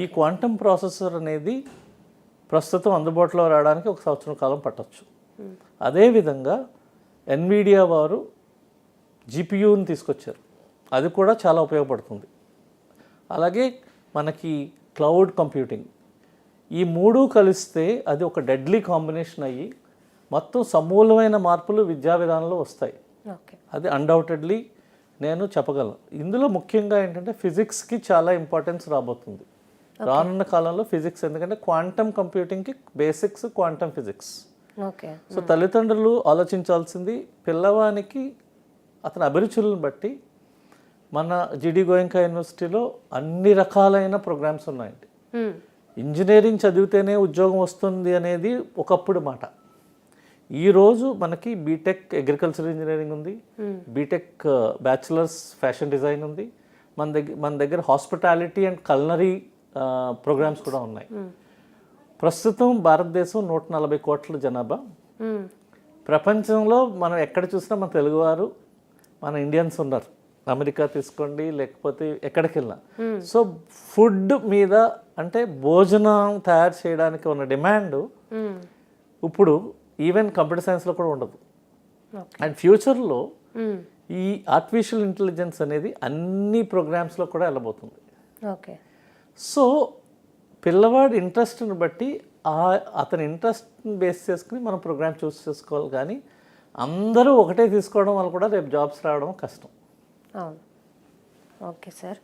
ఈ quantum processor అనేది ప్రస్తుతం అందుబాటులో రావడానికి 1 సంవత్సరం కాలం పట్టొచ్చు. అదేవిధంగా ఎన్విడియా వారు జిపియుని తీసుకొచ్చారు, అది కూడా చాలా ఉపయోగపడుతుంది. అలాగే మనకి క్లౌడ్ కంప్యూటింగ్, ఈ మూడు కలిస్తే అది ఒక డెడ్లీ కాంబినేషన్ అయ్యి మొత్తం సమూలమైన మార్పులు విద్యా విధానంలో వస్తాయి. అది అన్డౌటెడ్లీ నేను చెప్పగలను. ఇందులో ముఖ్యంగా ఏంటంటే ఫిజిక్స్కి చాలా ఇంపార్టెన్స్ రాబోతుంది రానున్న కాలంలో. ఫిజిక్స్ ఎందుకంటే క్వాంటమ్ కంప్యూటింగ్కి బేసిక్స్ క్వాంటమ్ ఫిజిక్స్. సో తల్లిదండ్రులు ఆలోచించాల్సింది పిల్లవానికి అతని అభిరుచులను బట్టి మన జిడి గోయంకా యూనివర్సిటీలో అన్ని రకాలైన ప్రోగ్రామ్స్ ఉన్నాయండి. ఇంజనీరింగ్ చదివితేనే ఉద్యోగం వస్తుంది అనేది ఒకప్పుడు మాట. ఈరోజు మనకి బీటెక్ అగ్రికల్చర్ ఇంజనీరింగ్ ఉంది, బీటెక్ బ్యాచిలర్స్ ఫ్యాషన్ డిజైన్ ఉంది, మన దగ్గర హాస్పిటాలిటీ అండ్ కల్నరీ ప్రోగ్రామ్స్ కూడా ఉన్నాయి. ప్రస్తుతం భారతదేశం 140 కోట్ల జనాభా. ప్రపంచంలో మనం ఎక్కడ చూసినా మన తెలుగువారు, మన ఇండియన్స్ ఉన్నారు. అమెరికా తీసుకోండి, లేకపోతే ఎక్కడికి వెళ్ళినా. సో ఫుడ్ మీద అంటే భోజనం తయారు చేయడానికి ఉన్న డిమాండ్ ఇప్పుడు ఈవెన్ కంప్యూటర్ సైన్స్లో కూడా ఉండదు. అండ్ ఫ్యూచర్లో ఈ ఆర్టిఫిషియల్ ఇంటెలిజెన్స్ అనేది అన్ని ప్రోగ్రామ్స్లో కూడా వెళ్ళబోతుంది. సో పిల్లవాడి ఇంట్రెస్ట్ని బట్టి అతని ఇంట్రెస్ట్ని బేస్ చేసుకుని మనం ప్రోగ్రామ్ చూస్ చేసుకోవాలి. కానీ అందరూ ఒకటే తీసుకోవడం వల్ల కూడా రేపు జాబ్స్ రావడం కష్టం. Okay sir.